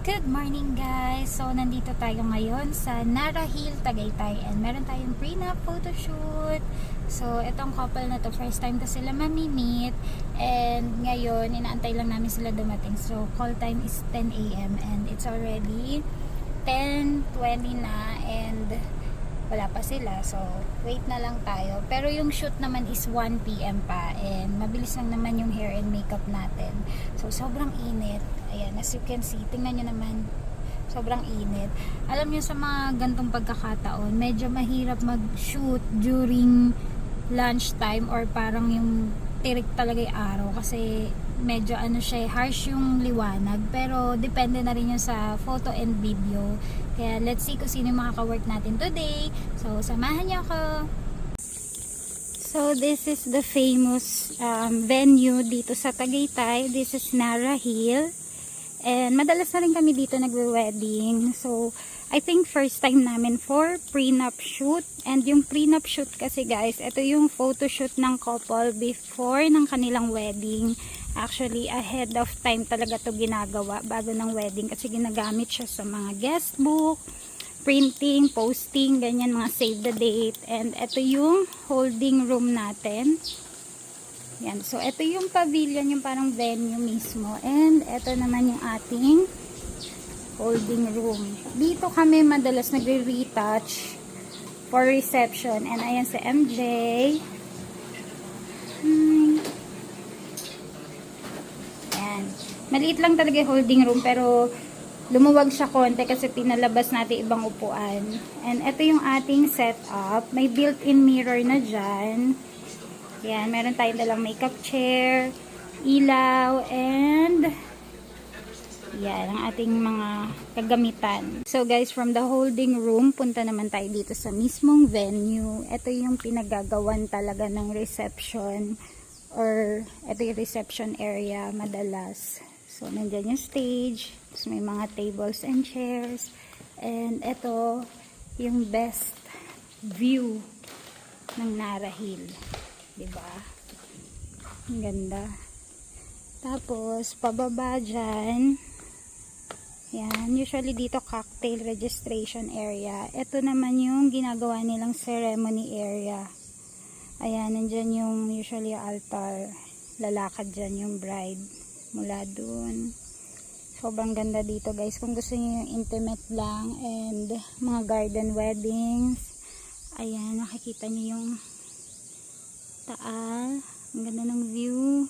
Good morning guys! So, nandito tayo ngayon sa Nara Hill, Tagaytay and meron tayong prenup photoshoot. So, itong couple na to, first time ko sila mamimit and ngayon, inaantay lang namin sila dumating. So, call time is 10 a.m. and it's already 10:20 na and wala pa sila. So, wait na lang tayo. Pero yung shoot naman is 1 p.m. pa and mabilis lang naman yung hair and makeup natin. So, sobrang init. Ayan, as you can see, tingnan nyo naman, sobrang init. Alam nyo sa mga gantong pagkakataon, medyo mahirap mag-shoot during lunchtime or parang yung tirik talaga yung araw kasi medyo ano siya, harsh yung liwanag. Pero depende na rin yun sa photo and video. Kaya let's see kung sino yung makaka-work natin today. So, samahan nyo ako. So, this is the famous venue dito sa Tagaytay. This is Nara Hill. And madalas na rin kami dito nagwe-wedding. So, I think first time namin for prenup shoot. And yung prenup shoot kasi guys, ito yung photo shoot ng couple before ng kanilang wedding. Actually, ahead of time talaga to ginagawa bago ng wedding kasi ginagamit siya sa mga guest book, printing, posting, ganyan, mga save the date. And ito yung holding room natin. Yan. So, ito yung pavilion, yung parang venue mismo. And ito naman yung ating holding room. Dito kami madalas nagre-retouch for reception. And ayan si MJ. Ayan. Maliit lang talaga yung holding room pero lumuwag siya konti kasi pinalabas natin ibang upuan. And ito yung ating setup. May built-in mirror na dyan. Yan, meron tayong dalang makeup chair, ilaw, and yan, ang ating mga kagamitan. So guys, from the holding room, punta naman tayo dito sa mismong venue. Ito yung pinagagawan talaga ng reception or ito yung reception area madalas. So, nandyan yung stage, tapos may mga tables and chairs, and ito yung best view ng Nara Hill. Diba? Ang ganda. Tapos, pababa dyan. Yan. Usually dito cocktail registration area. Ito naman yung ginagawa nilang ceremony area. Ayan, nandyan yung usually altar. Lalakad dyan yung bride. Mula dun. Sobrang ganda dito guys. Kung gusto niyo yung intimate lang and mga garden weddings. Ayan, nakikita niyo yung taal. Ang ganda ng view.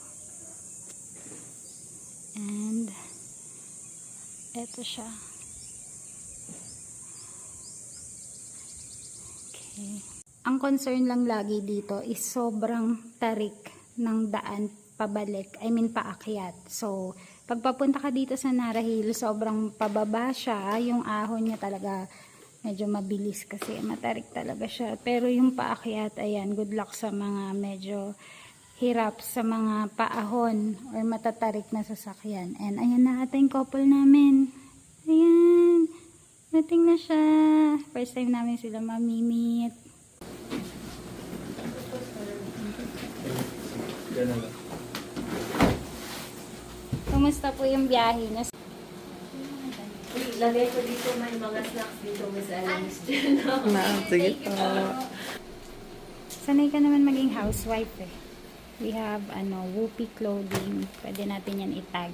And eto siya. Okay. Ang concern lang lagi dito is sobrang tarik ng daan pabalik. I mean paakyat. So, pag papunta ka dito sa Nara Hill, sobrang pababa siya. Yung ahon niya talaga medyo mabilis kasi matarik talaga siya. Pero yung paakyat, ayan, good luck sa mga medyo hirap sa mga paahon or matatarik na sasakyan. And ayan na ating couple namin. Ayan, dating na siya. First time namin sila mamimit. Kumusta po yung biyahe niya? Lagay ko dito may mga snacks dito, Miss Alice. Sige po. Sanay ka naman maging housewife eh. We have Whoopi clothing. Pwede natin yan itag.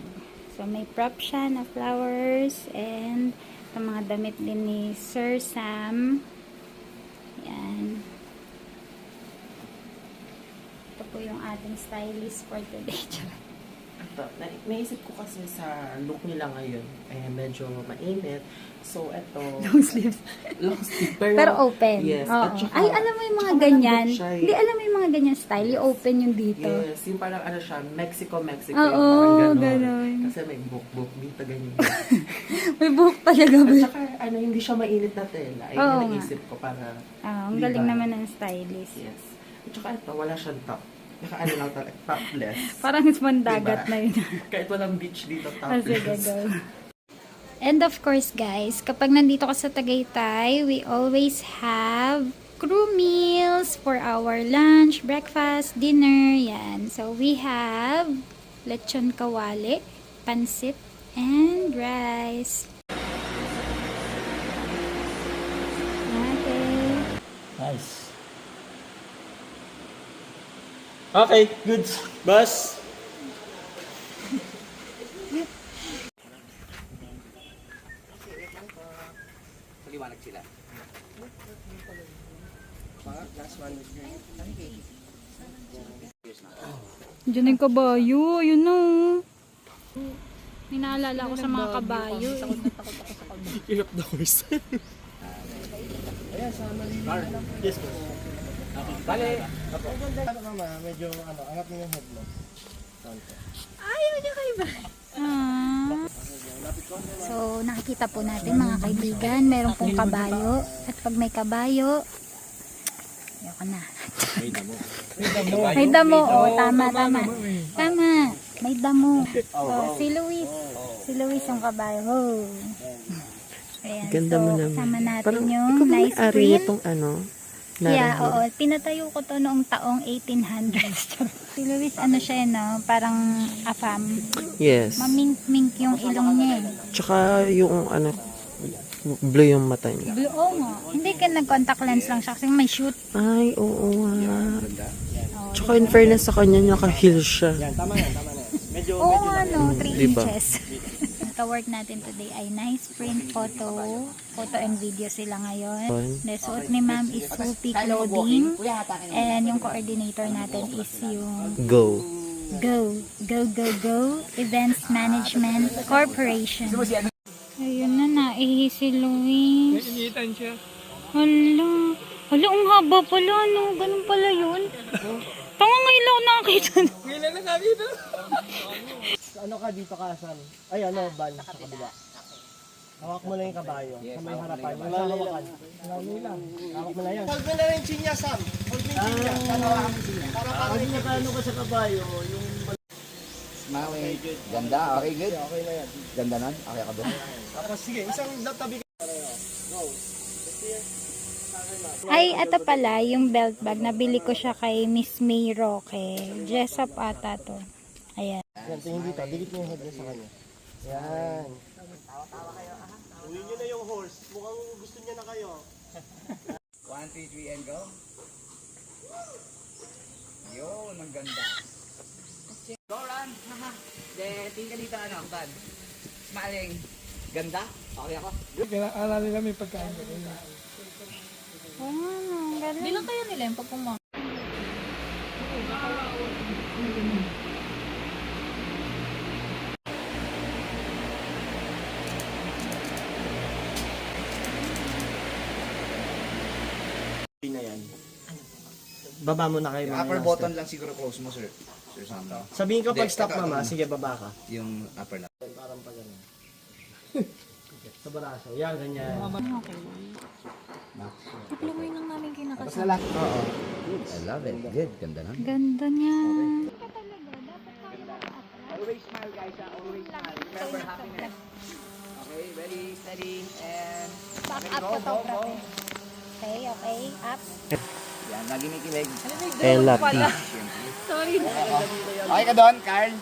So may prop siya na flowers and itong mga damit din ni Sir Sam. Yan. Ito po yung ating stylist for today. Ito, naisip ko kasi sa look nila ngayon, medyo mainit. So, ito. Long sleeves. Long sleeve. Pero open. Yes. Oo. At saka, Ay, alam mo yung mga saka ganyan. malambot siya eh. Hindi, alam mo yung mga ganyan style. Yung open yung dito. Yes. Yung parang siya, Mexico. Oo, yung parang ganon. Kasi may buhok dito, ganyan. May buhok talaga ba? At saka, hindi siya mainit na tela. Ay, Oo nga. naisip ko para, Ang galing naman ng stylist. yes. At saka ito, wala siyang top. Naka lang talaga, topless. Parang dagat na yun. Kahit walang beach dito, Oh, sige, topless. go. And of course guys, kapag nandito ka sa Tagaytay, we always have crew meals for our lunch, breakfast, dinner. Yan. So we have lechon kawali, pansit, and rice. Okay. Nice. Okay, good. Boss. Paliwanag sila. Diyan yung kabayo. Yun na. May naalala ko sa mga kabayo. Hirap na horse. Yes, boss. Bale, Ano ka ma, medyo angat mo yung head mo. Ah. So, nakikita po natin mga kaibigan, meron pong kabayo. At pag may kabayo, ayoko na. May damo. Oo, tama. Tama. May damo. So, si Luis yung kabayo. Oh. Ayan. Ganda so, mo naman. kasama natin Parang yung ikaw ba nice may-ari print. nitong ano? Yeah, Narahil? oo. Pinatayo ko to noong taong 1800s. Si Luis, ano siya, no? Parang afam. Yes. Mamink-mink yung ilong niya. Tsaka yung ano, blue yung mata niya. Blue, oo nga. Hindi ka nag-contact lens lang siya kasi may shoot. Ay, oo nga. Tsaka in fairness sa kanya, naka-heel siya. Tama na yan. Medyo, Oo nga, no? 3 Diba? inches. Ka-work natin today ay nice print photo and video sila ngayon. The suot ni ma'am is Swoopy Clothing and yung coordinator natin is yung Go. Go Events Management Corporation. Ayun na, naihi si Luis. Initan siya. Hala, ang haba pala, no? Ganun pala yun. Pangangailaw nakakita. Kailan na nakita? Ano ka dito ka, Sam? Ay, ano, ban sa kabila. Hawak mo na yung kabayo. Sa may harapan. Yung hawakan. Hawak mo na yan. Hold mo na rin chinya, Sam. Hold mo yung chinya. Hawakan mo chinya. Kasi nakano ka sa kabayo, yung... Maui. Ganda, okay, good. Okay na yan. Ganda nun, okay ka doon. Tapos sige, isang tabi ka. Ay, ito pala, yung belt bag. Nabili ko siya kay Miss May Roque. Dress up ata to. Ayan. Yan, tingin dito. Digit mo yung head niya sa kanya. Yan. Uwi niyo na yung horse. Mukhang gusto niya na kayo. 1, 2, 3, and go. Yun, ang ganda. Go, run. Then, tingin ka dito, ano, ban. Smiling. Ganda. Okay ako. Galing. Bilang kayo nila yung pagpumang. Na yan. Baba mo na kayo. Yung mga upper master. button lang siguro close mo, sir. Sir Sam. Sabihin ko pag Hindi, stop ito, mama, ito. sige baba ka. Yung upper lang. Parang pa ganun. Sa baraso. Yan, ganyan. Tuloy lang namin Tapos kinakasama. lalaki. Oo. I love it. Good. Ganda nun. Ganda niya. Always smile, guys. Always smile. Remember happiness. Okay, ready, steady, and... Back Okay, up go, go, go. photography. Okay, up. Yan, lagi may kilig. Elapi. Okay ka doon, Carl?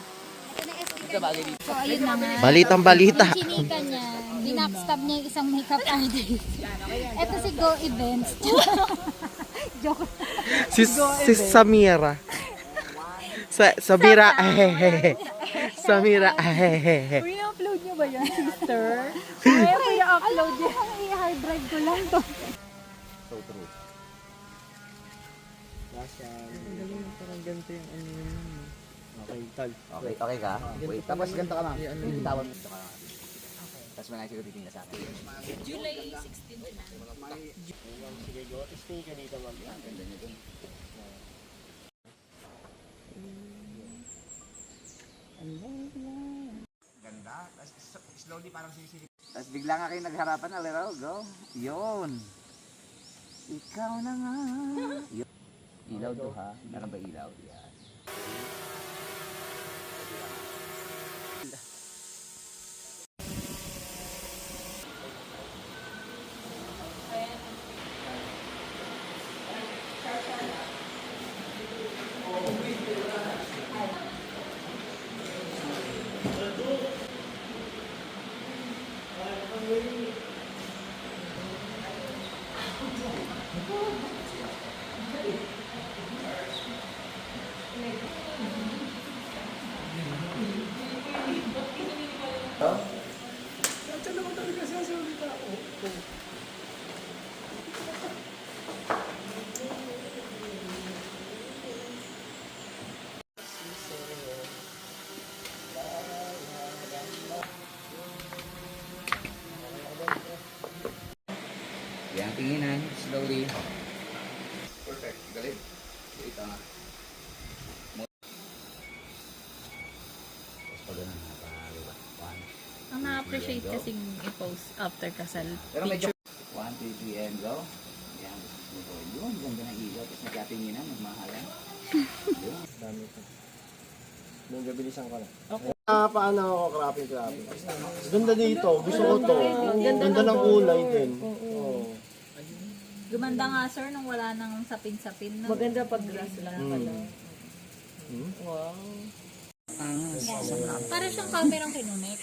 Ito bagay dito. So, ayun na nga. Balitang balita. Yung chinika niya, binackstab niya yung isang makeup artist. Ito si Go Events. Joke. Si Samira. Samira, ahehehe. Samira, ahehehe. I-upload niyo ba yan, sister? Kaya ko i-upload niya. I-hard drive ko lang to. So true. Parang ganito yung ano yun. Okay, tal. Okay, okay ka? Wait, tapos ganito ka, ma'am. Bitawan mo. Ito ka. Tapos manay siguro titingin sa akin. Sige, go. Stay ka dito, ma'am. Ganda niyo dun. Ganda. Tapos slowly parang sinisilip. Tapos bigla nga kayo nagharapan. Alero, go. Yun. Ikaw na nga. Yun. Ilaw to ha. Meron ba ilaw? Yan. Yan, tinginan. Slowly. Perfect. Galing. Ito nga. Tapos pa ganun. Napakaliwa. One. Ang na-appreciate kasing i-post after kasal. Pero medyo 1, 2, 3, and go. Yan. Yun, ganda ng ilaw. Tapos nagkatinginan, magmahalan. Yun. Dami ito. Nung gabilisan ko na. Paano ako cropping? Ganda dito. Gusto ko to. Ganda ng kulay din. Oo. Gumanda nga sir nung wala nang sapin-sapin. No? Maganda pag glass lang pala. Wow. Para siyang camerang kinunit.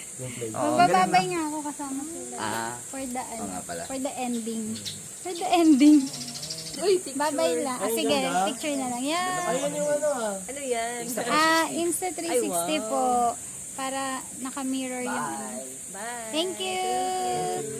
Oh, Magbababay nga ako kasama sila. For the, Oo nga pala. for the ending. For the ending. Uy, babay lang. Sige, picture na lang. Yan. Ayun yung ano Ano yan? Insta 360 po. Para naka-mirror yung ano. Bye. Thank you!